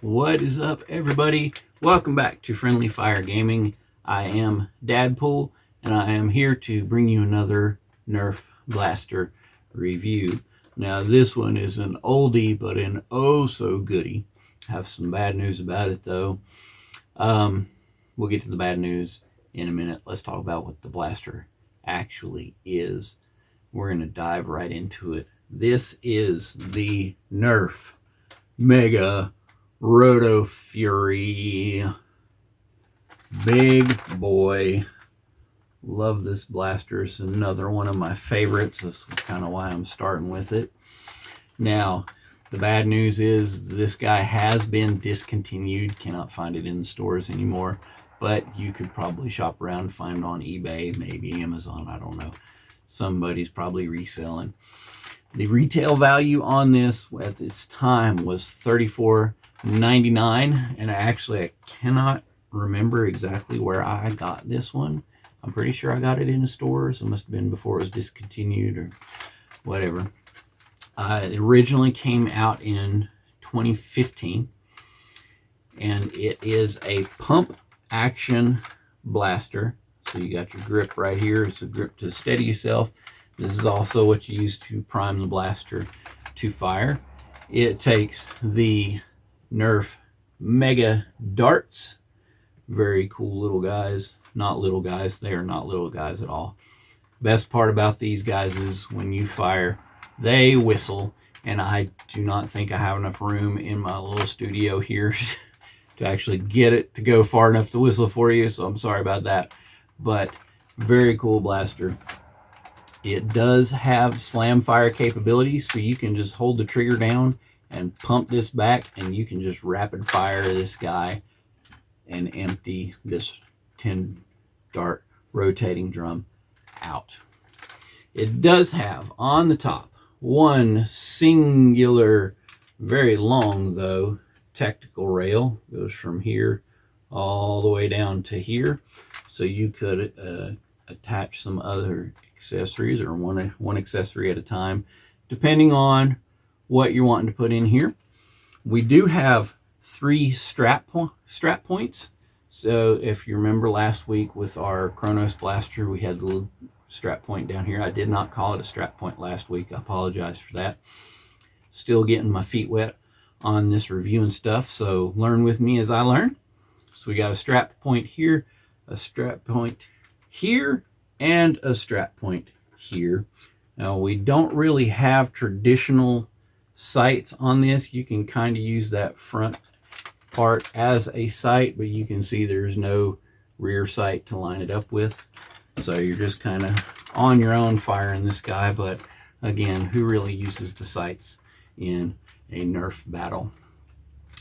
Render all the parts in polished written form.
What is up, everybody? Welcome back to Friendly Fire Gaming. I am Dadpool, and I am here to bring you another Nerf blaster review. Now, this one is an oldie, but an oh so goodie. I have some bad news about it, though. We'll get to the bad news in a minute. Let's talk about what the blaster actually is. We're going to dive right into it. This is the NERF MEGA Rotofury. Big boy. Love this blaster. It's another one of my favorites. That's kind of why I'm starting with it. Now, the bad news is this guy has been discontinued. Cannot find it in the stores anymore. But you could probably shop around and find it on eBay, maybe Amazon, I don't know. Somebody's probably reselling. The retail value on this at its time was $34.99, and I cannot remember exactly where I got this one. I'm pretty sure I got it in the stores. It must have been before it was discontinued or whatever. It originally came out in 2015, and it is a pump action blaster. So you got your grip right here. It's a grip to steady yourself. This is also what you use to prime the blaster to fire. It takes the NERF Mega darts. Very cool little guys. Not little guys. They are not little guys at all. Best part about these guys is when you fire, they whistle. And I do not think I have enough room in my little studio here to actually get it to go far enough to whistle for you. So I'm sorry about that. But very cool blaster. It does have slam fire capability, so you can just hold the trigger down and pump this back, and you can just rapid fire this guy and empty this 10 dart rotating drum out. It does have on the top one singular, very long though, tactical rail. Goes from here all the way down to here, so you could attach some other accessories or one accessory at a time, depending on what you're wanting to put in here. We do have 3 strap points. So if you remember last week with our Kronos blaster, we had the little strap point down here. I did not call it a strap point last week. I apologize for that. Still getting my feet wet on this review and stuff, so learn with me as I learn. So we got a strap point here, a strap point here, and a strap point here. Now, we don't really have traditional sights on this. You can kind of use that front part as a sight, but you can see there's no rear sight to line it up with. So you're just kind of on your own firing this guy. But again, who really uses the sights in a Nerf battle?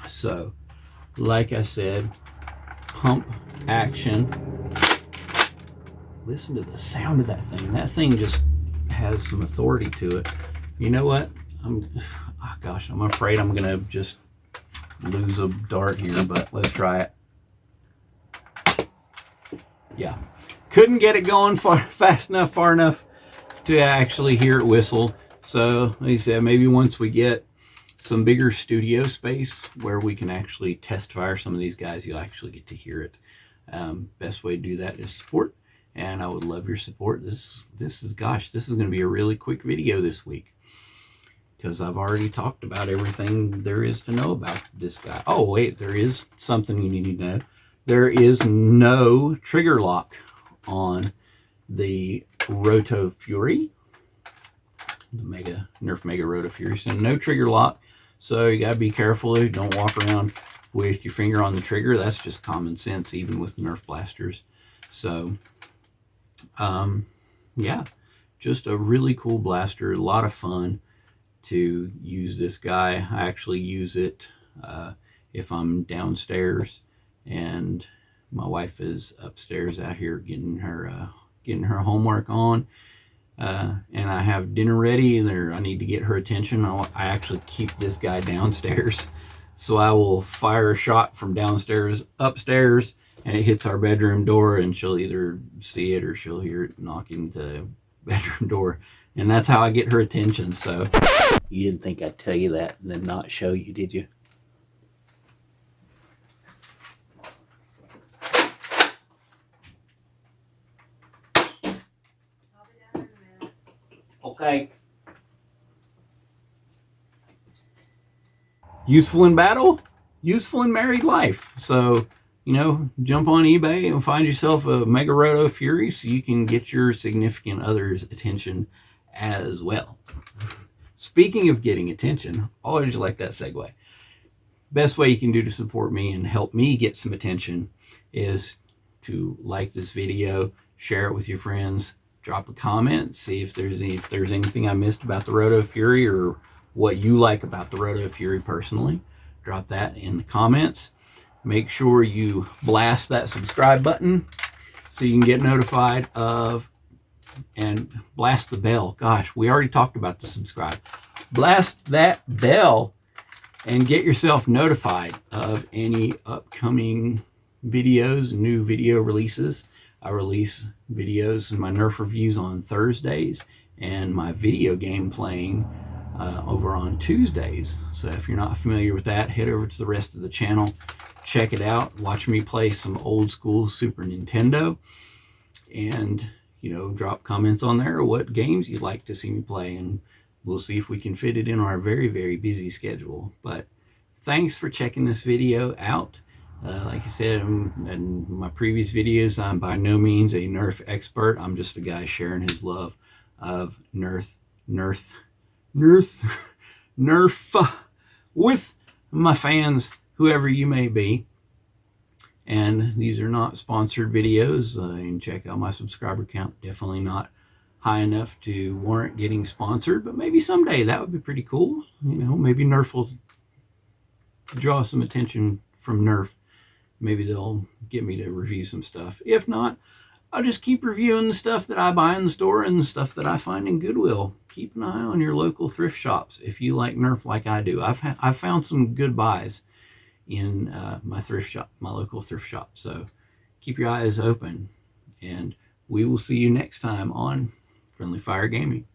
So, like I said, pump action. Listen to the sound of that thing. That thing just has some authority to it. You know what? I'm afraid I'm gonna just lose a dart here, but let's try it. Yeah, couldn't get it going fast enough, far enough to actually hear it whistle. So, like I said, maybe once we get some bigger studio space where we can actually test fire some of these guys, you'll actually get to hear it. Best way to do that is support. And I would love your support. This is going to be a really quick video this week, because I've already talked about everything there is to know about this guy. Oh, wait, there is something you need to know. There is no trigger lock on the Rotofury, the NERF Mega Rotofury. So no trigger lock. So you got to be careful. Don't walk around with your finger on the trigger. That's just common sense, even with Nerf blasters. So yeah, just a really cool blaster. A lot of fun to use this guy. I actually use it if I'm downstairs and my wife is upstairs out here getting her homework on, and I have dinner ready and I need to get her attention. I actually keep this guy downstairs, so I will fire a shot from downstairs upstairs, and it hits our bedroom door, and she'll either see it or she'll hear it knocking the bedroom door. And that's how I get her attention. So you didn't think I'd tell you that and then not show you, did you? Okay. Useful in battle, useful in married life. So, you know, jump on eBay and find yourself a Mega Rotofury so you can get your significant other's attention as well. Speaking of getting attention, I always like that segue. Best way you can do to support me and help me get some attention is to like this video, share it with your friends, drop a comment, see if there's anything I missed about the Rotofury or what you like about the Rotofury personally. Drop that in the comments. Make sure you blast that subscribe button so you can get notified of, and blast the bell. Gosh, we already talked about the subscribe. Blast that bell and get yourself notified of any upcoming videos, new video releases. I release videos and my Nerf reviews on Thursdays and my video game playing over on Tuesdays. So if you're not familiar with that, head over to the rest of the channel, check it out, watch me play some old school Super Nintendo, and you know, drop comments on there or what games you'd like to see me play, and we'll see if we can fit it in our very, very busy schedule. But thanks for checking this video out. Like I said in my previous videos, I'm by no means a Nerf expert. I'm just a guy sharing his love of Nerf with my fans, whoever you may be. And these are not sponsored videos. You can check out my subscriber count. Definitely not high enough to warrant getting sponsored, but maybe someday that would be pretty cool. You know, maybe Nerf will draw some attention from Nerf. Maybe they'll get me to review some stuff. If not, I'll just keep reviewing the stuff that I buy in the store and the stuff that I find in Goodwill. Keep an eye on your local thrift shops if you like Nerf like I do. I've found some good buys in my thrift shop, my local thrift shop. So keep your eyes open, and we will see you next time on Friendly Fire Gaming.